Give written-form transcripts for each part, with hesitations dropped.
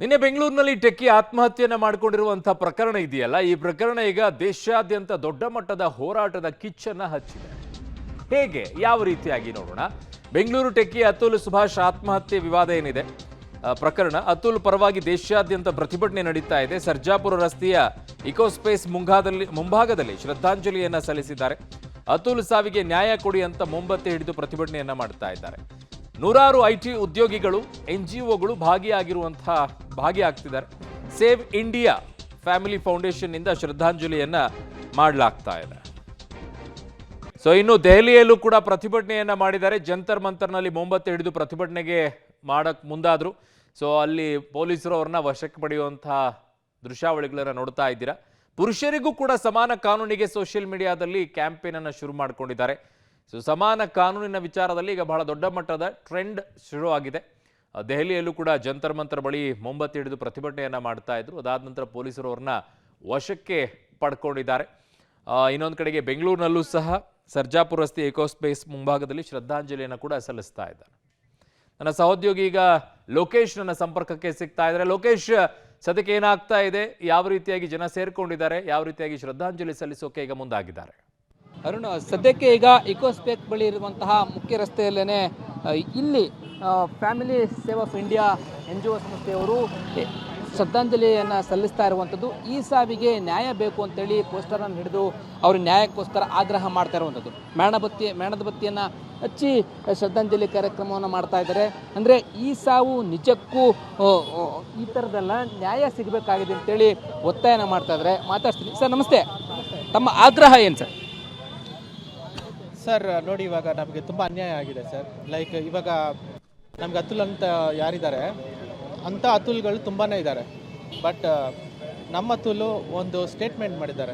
ನಿನ್ನೆ ಬೆಂಗಳೂರಿನಲ್ಲಿ ಟೆಕ್ಕಿ ಆತ್ಮಹತ್ಯೆಯನ್ನು ಮಾಡಿಕೊಂಡಿರುವಂತಹ ಪ್ರಕರಣ ಇದೆಯಲ್ಲ, ಈ ಪ್ರಕರಣ ಈಗ ದೇಶಾದ್ಯಂತ ದೊಡ್ಡ ಮಟ್ಟದ ಹೋರಾಟದ ಕಿಚ್ಚನ್ನ ಹಚ್ಚಿದೆ. ಹೇಗೆ, ಯಾವ ರೀತಿಯಾಗಿ ನೋಡೋಣ. ಬೆಂಗಳೂರು ಟೆಕ್ಕಿ ಅತುಲ್ ಸುಭಾಷ್ ಆತ್ಮಹತ್ಯೆ ವಿವಾದ ಏನಿದೆ ಪ್ರಕರಣ, ಅತುಲ್ ಪರವಾಗಿ ದೇಶಾದ್ಯಂತ ಪ್ರತಿಭಟನೆ ನಡೀತಾ ಇದೆ. ಸರ್ಜಾಪುರ ರಸ್ತೆಯ ಇಕೋಸ್ಪೇಸ್ ಮುಂಭಾಗದಲ್ಲಿ ಶ್ರದ್ಧಾಂಜಲಿಯನ್ನ ಸಲ್ಲಿಸಿದ್ದಾರೆ. ಅತುಲ್ ಸಾವಿಗೆ ನ್ಯಾಯ ಕೊಡಿ ಅಂತ ಮೊಂಬತ್ತಿ ಹಿಡಿದು ಪ್ರತಿಭಟನೆಯನ್ನ ಮಾಡ್ತಾ ಇದ್ದಾರೆ. ನೂರಾರು ಐಟಿ ಉದ್ಯೋಗಿಗಳು, ಎನ್ಜಿಒಗಳು ಭಾಗಿಯಾಗ್ತಿದ್ದಾರೆ. ಸೇವ್ ಇಂಡಿಯಾ ಫ್ಯಾಮಿಲಿ ಫೌಂಡೇಶನ್ ನಿಂದ ಶ್ರದ್ಧಾಂಜಲಿಯನ್ನ ಮಾಡಲಾಗ್ತಾ ಇದೆ. ಸೊ ಇನ್ನು ದೆಹಲಿಯಲ್ಲೂ ಕೂಡ ಪ್ರತಿಭಟನೆಯನ್ನ ಮಾಡಿದ್ದಾರೆ. ಜಂತರ್ ಮಂತರ್ನಲ್ಲಿ ಮೊಂಬತ್ತಿ ಹಿಡಿದು ಪ್ರತಿಭಟನೆಗೆ ಮಾಡಕ್ ಮುಂದಾದ್ರು. ಸೊ ಅಲ್ಲಿ ಪೊಲೀಸರು ಅವ್ರನ್ನ ವಶಕ್ಕೆ ಪಡೆಯುವಂತಹ ದೃಶ್ಯಾವಳಿಗಳನ್ನ ನೋಡ್ತಾ ಇದ್ದೀರಾ. ಪುರುಷರಿಗೂ ಕೂಡ ಸಮಾನ ಕಾನೂನಿಗೆ ಸೋಷಿಯಲ್ ಮೀಡಿಯಾದಲ್ಲಿ ಕ್ಯಾಂಪೇನ್ ಅನ್ನು ಶುರು ಮಾಡಿಕೊಂಡಿದ್ದಾರೆ. ಸೊ ಸಮಾನ ಕಾನೂನಿನ ವಿಚಾರದಲ್ಲಿ ಈಗ ಬಹಳ ದೊಡ್ಡ ಮಟ್ಟದ ಟ್ರೆಂಡ್ ಶುರು ಆಗಿದೆ. ದೆಹಲಿಯಲ್ಲೂ ಕೂಡ ಜಂತರ್ ಮಂತರ್ ಬಳಿ ಮೊಂಬತ್ತಿ ಹಿಡಿದು ಪ್ರತಿಭಟನೆಯನ್ನ ಮಾಡ್ತಾ ಇದ್ರು. ಅದಾದ ನಂತರ ಪೊಲೀಸರು ಅವ್ರನ್ನ ವಶಕ್ಕೆ ಪಡ್ಕೊಂಡಿದ್ದಾರೆ. ಇನ್ನೊಂದು ಕಡೆಗೆ ಬೆಂಗಳೂರಿನಲ್ಲೂ ಸಹ ಸರ್ಜಾಪುರ ರಸ್ತೆ ಇಕೋಸ್ಪೇಸ್ ಮುಂಭಾಗದಲ್ಲಿ ಶ್ರದ್ಧಾಂಜಲಿಯನ್ನು ಕೂಡ ಸಲ್ಲಿಸ್ತಾ ಇದ್ದಾರೆ. ನನ್ನ ಸಹೋದ್ಯೋಗಿ ಈಗ ಲೋಕೇಶ್ ನನ್ನ ಸಂಪರ್ಕಕ್ಕೆ ಸಿಗ್ತಾ ಇದ್ದಾರೆ. ಲೋಕೇಶ್, ಸದ್ಯಕ್ಕೆ ಏನಾಗ್ತಾ ಇದೆ, ಯಾವ ರೀತಿಯಾಗಿ ಜನ ಸೇರ್ಕೊಂಡಿದ್ದಾರೆ, ಯಾವ ರೀತಿಯಾಗಿ ಶ್ರದ್ಧಾಂಜಲಿ ಸಲ್ಲಿಸೋಕೆ ಈಗ ಮುಂದಾಗಿದ್ದಾರೆ? ಅರುಣ್, ಸದ್ಯಕ್ಕೆ ಈಗ ಇಕೋಸ್ಪೇಕ್ ಬಳಿ ಇರುವಂತಹ ಮುಖ್ಯ ರಸ್ತೆಯಲ್ಲೇ ಇಲ್ಲಿ family save of India NGO ಸಂಸ್ಥೆಯವರು ಶ್ರದ್ಧಾಂಜಲಿಯನ್ನು ಸಲ್ಲಿಸ್ತಾ ಇರುವಂಥದ್ದು. ಈ ಸಾವಿಗೆ ನ್ಯಾಯ ಬೇಕು ಅಂತೇಳಿ ಪೋಸ್ಟರನ್ನು ಹಿಡಿದು ಅವರು ನ್ಯಾಯಕ್ಕೋಸ್ಕರ ಆಗ್ರಹ ಮಾಡ್ತಾ ಇರುವಂಥದ್ದು. ಮೇಣದ ಬತ್ತಿಯನ್ನು ಹಚ್ಚಿ ಶ್ರದ್ಧಾಂಜಲಿ ಕಾರ್ಯಕ್ರಮವನ್ನು ಮಾಡ್ತಾ ಇದ್ದಾರೆ. ಅಂದರೆ ಈ ಸಾವು ನಿಜಕ್ಕೂ ಈ ಥರದೆಲ್ಲ ನ್ಯಾಯ ಸಿಗಬೇಕಾಗಿದೆ ಅಂತೇಳಿ ಒತ್ತಾಯನ ಮಾಡ್ತಾ ಇದ್ದಾರೆ. ಮಾತಾಡ್ತೀನಿ ಸರ್, ನಮಸ್ತೆ. ತಮ್ಮ ಆಗ್ರಹ ಏನು ಸರ್? ಸರ್ ನೋಡಿ, ಇವಾಗ ನಮಗೆ ತುಂಬ ಅನ್ಯಾಯ ಆಗಿದೆ ಸರ್. ಲೈಕ್ ಇವಾಗ ನಮ್ಗೆ ಅತುಲ್ ಅಂತ ಯಾರಿದ್ದಾರೆ ಅಂಥ ಅತುಲ್ಗಳು ತುಂಬಾ ಇದ್ದಾರೆ. ಬಟ್ ನಮ್ಮ ಅತುಲು ಒಂದು ಸ್ಟೇಟ್ಮೆಂಟ್ ಮಾಡಿದ್ದಾರೆ.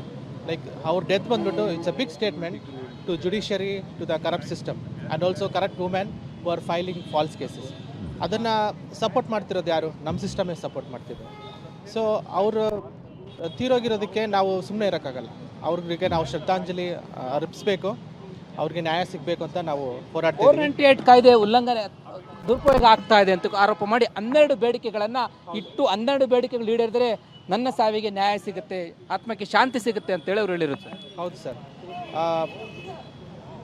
ಲೈಕ್ ಅವ್ರ ಡೆತ್ ಬಂದ್ಬಿಟ್ಟು it's a big statement to judiciary, to the corrupt system and also corrupt women who are filing false cases. ಅದನ್ನು ಸಪೋರ್ಟ್ ಮಾಡ್ತಿರೋದು ಯಾರು? ನಮ್ಮ ಸಿಸ್ಟಮೇ ಸಪೋರ್ಟ್ ಮಾಡ್ತಿದ್ರು. ಸೊ ಅವರು ತೀರೋಗಿರೋದಕ್ಕೆ ನಾವು ಸುಮ್ಮನೆ ಇರೋಕ್ಕಾಗಲ್ಲ. ಅವ್ರಿಗೆ ನಾವು ಶ್ರದ್ಧಾಂಜಲಿ ಅರ್ಪಿಸಬೇಕು, ಅವ್ರಿಗೆ ನ್ಯಾಯ ಸಿಗಬೇಕು ಅಂತ ನಾವು ಹೋರಾಡ್ತೀವಿ. 498 ಕಾಯ್ದೆ ಉಲ್ಲಂಘನೆ, ದುರುಪಯೋಗ ಆಗ್ತಾ ಇದೆ ಅಂತ ಆರೋಪ ಮಾಡಿ 12 ಬೇಡಿಕೆಗಳನ್ನು ಇಟ್ಟು 12 ಬೇಡಿಕೆಗಳು ಈಡೇರಿದರೆ ನನ್ನ ಸಾವಿಗೆ ನ್ಯಾಯ ಸಿಗುತ್ತೆ, ಆತ್ಮಕ್ಕೆ ಶಾಂತಿ ಸಿಗುತ್ತೆ ಅಂತೇಳಿ ಅವ್ರು ಹೇಳಿರುತ್ತೆ. ಹೌದು ಸರ್,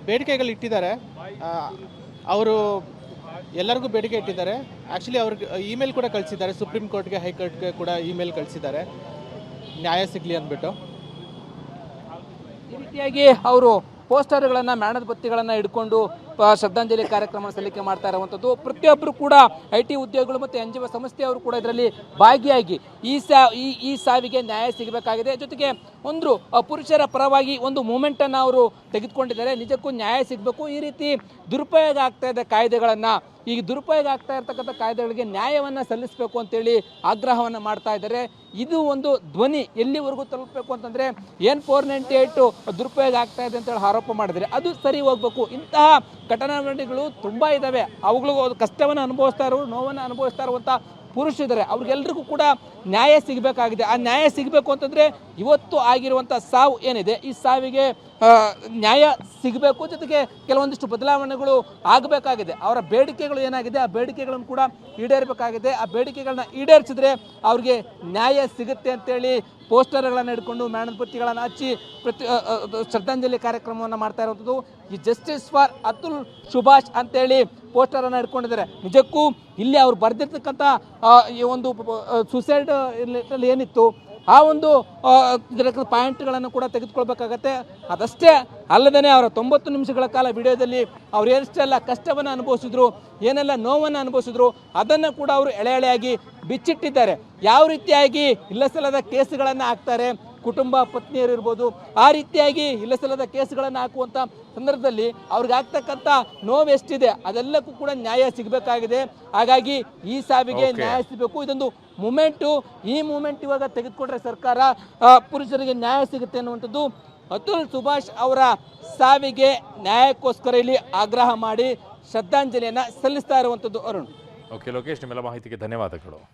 ಬೇಡಿಕೆಗಳು ಇಟ್ಟಿದ್ದಾರೆ. ಅವರು ಎಲ್ಲರಿಗೂ ಬೇಡಿಕೆ ಇಟ್ಟಿದ್ದಾರೆ. ಆ್ಯಕ್ಚುಲಿ ಅವ್ರಿಗೆ ಇಮೇಲ್ ಕೂಡ ಕಳಿಸಿದ್ದಾರೆ, ಸುಪ್ರೀಂ ಕೋರ್ಟ್ಗೆ, ಹೈಕೋರ್ಟ್ಗೆ ಕೂಡ ಇಮೇಲ್ ಕಳಿಸಿದ್ದಾರೆ ನ್ಯಾಯ ಸಿಗಲಿ ಅಂದ್ಬಿಟ್ಟು. ಈ ರೀತಿಯಾಗಿ ಅವರು ಪೋಸ್ಟರ್ಗಳನ್ನು, ಮೇಣದ ಬತ್ತಿಗಳನ್ನು ಹಿಡ್ಕೊಂಡು ಶ್ರದ್ಧಾಂಜಲಿ ಕಾರ್ಯಕ್ರಮ ಸಲ್ಲಿಕೆ ಮಾಡ್ತಾ ಇರುವಂಥದ್ದು. ಪ್ರತಿಯೊಬ್ಬರು ಕೂಡ IT ಉದ್ಯೋಗಿಗಳು ಮತ್ತು NGO ಸಂಸ್ಥೆಯವರು ಕೂಡ ಇದರಲ್ಲಿ ಭಾಗಿಯಾಗಿ ಈ ಸಾವಿಗೆ ನ್ಯಾಯ ಸಿಗಬೇಕಾಗಿದೆ. ಜೊತೆಗೆ ಒಂದು ಪುರುಷರ ಪರವಾಗಿ ಒಂದು ಮೂಮೆಂಟನ್ನು ಅವರು ತೆಗೆದುಕೊಂಡಿದ್ದಾರೆ. ನಿಜಕ್ಕೂ ನ್ಯಾಯ ಸಿಗಬೇಕು. ಈ ರೀತಿ ದುರುಪಯೋಗ ಆಗ್ತಾ ಇದೆ ಕಾಯ್ದೆಗಳನ್ನು, ಈಗ ದುರುಪಯೋಗ ಆಗ್ತಾ ಇರ್ತಕ್ಕಂಥ ಕಾಯ್ದೆಗಳಿಗೆ ನ್ಯಾಯವನ್ನು ಸಲ್ಲಿಸಬೇಕು ಅಂತೇಳಿ ಆಗ್ರಹವನ್ನು ಮಾಡ್ತಾ ಇದ್ದಾರೆ. ಇದು ಒಂದು ಧ್ವನಿ ಎಲ್ಲಿವರೆಗೂ ತಲುಪಬೇಕು ಅಂತಂದರೆ ಏನು 498 ದುರುಪಯೋಗ ಆಗ್ತಾ ಇದೆ ಅಂತೇಳಿ ಆರೋಪ ಮಾಡಿದರೆ ಅದು ಸರಿ ಹೋಗಬೇಕು. ಇಂತಹ ಘಟನಾವಳಿಗಳು ತುಂಬ ಇದ್ದಾವೆ. ಅವುಗಳು ಕಷ್ಟವನ್ನು ಅನುಭವಿಸ್ತಾ ಇರೋರು, ನೋವನ್ನು ಅನುಭವಿಸ್ತಾ ಇರುವಂಥ ಪುರುಷರಿದ್ದಾರೆ. ಅವ್ರಿಗೆಲ್ರಿಗೂ ಕೂಡ ನ್ಯಾಯ ಸಿಗಬೇಕಾಗಿದೆ. ಆ ನ್ಯಾಯ ಸಿಗಬೇಕು ಅಂತಂದರೆ ಇವತ್ತು ಆಗಿರುವಂಥ ಸಾವು ಏನಿದೆ, ಈ ಸಾವಿಗೆ ನ್ಯಾಯ ಸಿಗಬೇಕು. ಜೊತೆಗೆ ಕೆಲವೊಂದಿಷ್ಟು ಬದಲಾವಣೆಗಳು ಆಗಬೇಕಾಗಿದೆ. ಅವರ ಬೇಡಿಕೆಗಳು ಏನಾಗಿದೆ ಆ ಬೇಡಿಕೆಗಳನ್ನು ಕೂಡ ಈಡೇರಬೇಕಾಗಿದೆ. ಆ ಬೇಡಿಕೆಗಳನ್ನ ಈಡೇರಿಸಿದ್ರೆ ಅವ್ರಿಗೆ ನ್ಯಾಯ ಸಿಗುತ್ತೆ ಅಂತೇಳಿ ಪೋಸ್ಟರ್ಗಳನ್ನು ಹಿಡ್ಕೊಂಡು ಮೇಣದ ಬತ್ತಿಗಳನ್ನು ಹಚ್ಚಿ ಶ್ರದ್ಧಾಂಜಲಿ ಕಾರ್ಯಕ್ರಮವನ್ನು ಮಾಡ್ತಾ ಇರುವಂಥದ್ದು. ಈ ಜಸ್ಟಿಸ್ ಫಾರ್ ಅತುಲ್ ಸುಭಾಷ್ ಅಂತೇಳಿ ಪೋಸ್ಟರನ್ನು ಹಿಡ್ಕೊಂಡಿದ್ದಾರೆ. ನಿಜಕ್ಕೂ ಇಲ್ಲಿ ಅವ್ರು ಬರೆದಿರ್ತಕ್ಕಂಥ ಈ ಒಂದು ಸುಸೈಡ್ ಏನಿತ್ತು ಆ ಒಂದು ಪಾಯಿಂಟ್ಗಳನ್ನು ಕೂಡ ತೆಗೆದುಕೊಳ್ಬೇಕಾಗತ್ತೆ. ಅದಷ್ಟೇ ಅಲ್ಲದೇ ಅವರ 90 ನಿಮಿಷಗಳ ಕಾಲ ವಿಡಿಯೋದಲ್ಲಿ ಅವ್ರು ಎಷ್ಟೆಲ್ಲ ಕಷ್ಟವನ್ನು ಅನುಭವಿಸಿದ್ರು, ಏನೆಲ್ಲ ನೋವನ್ನು ಅನುಭವಿಸಿದ್ರು ಅದನ್ನು ಕೂಡ ಅವರು ಎಳೆಯಾಗಿ ಬಿಚ್ಚಿಟ್ಟಿದ್ದಾರೆ. ಯಾವ ರೀತಿಯಾಗಿ ಇಲ್ಲಸಲ್ಲದ ಕೇಸುಗಳನ್ನು ಹಾಕ್ತಾರೆ, ಕುಟುಂಬ ಪತ್ನಿಯರು ಇರ್ಬೋದು, ಆ ರೀತಿಯಾಗಿ ಇಲ್ಲಸಲ್ಲದ ಕೇಸುಗಳನ್ನು ಹಾಕುವಂಥ ಸಂದರ್ಭದಲ್ಲಿ ಅವ್ರಿಗೆ ಆಗ್ತಕ್ಕಂಥ ನೋವು ಎಷ್ಟಿದೆ ಅದೆಲ್ಲಕ್ಕೂ ಕೂಡ ನ್ಯಾಯ ಸಿಗಬೇಕಾಗಿದೆ. ಹಾಗಾಗಿ ಈ ಸಾವಿಗೆ ನ್ಯಾಯ ಸಿಗಬೇಕು. ಇದೊಂದು ಮೂಮೆಂಟು. ಈ ಮೂಮೆಂಟ್ ಇವಾಗ ತೆಗೆದುಕೊಂಡ್ರೆ ಸರ್ಕಾರ ಪುರುಷರಿಗೆ ನ್ಯಾಯ ಸಿಗುತ್ತೆ ಅನ್ನುವಂಥದ್ದು. ಅತುಲ್ ಸುಭಾಷ್ ಅವರ ಸಾವಿಗೆ ನ್ಯಾಯಕ್ಕೋಸ್ಕರ ಇಲ್ಲಿ ಆಗ್ರಹ ಮಾಡಿ ಶ್ರದ್ಧಾಂಜಲಿಯನ್ನು ಸಲ್ಲಿಸ್ತಾ ಇರುವಂಥದ್ದು. ಅರುಣ್. ಓಕೆ ಲೋಕೇಶ್, ನಿಮ್ಮೆಲ್ಲ ಮಾಹಿತಿಗೆ ಧನ್ಯವಾದಗಳು.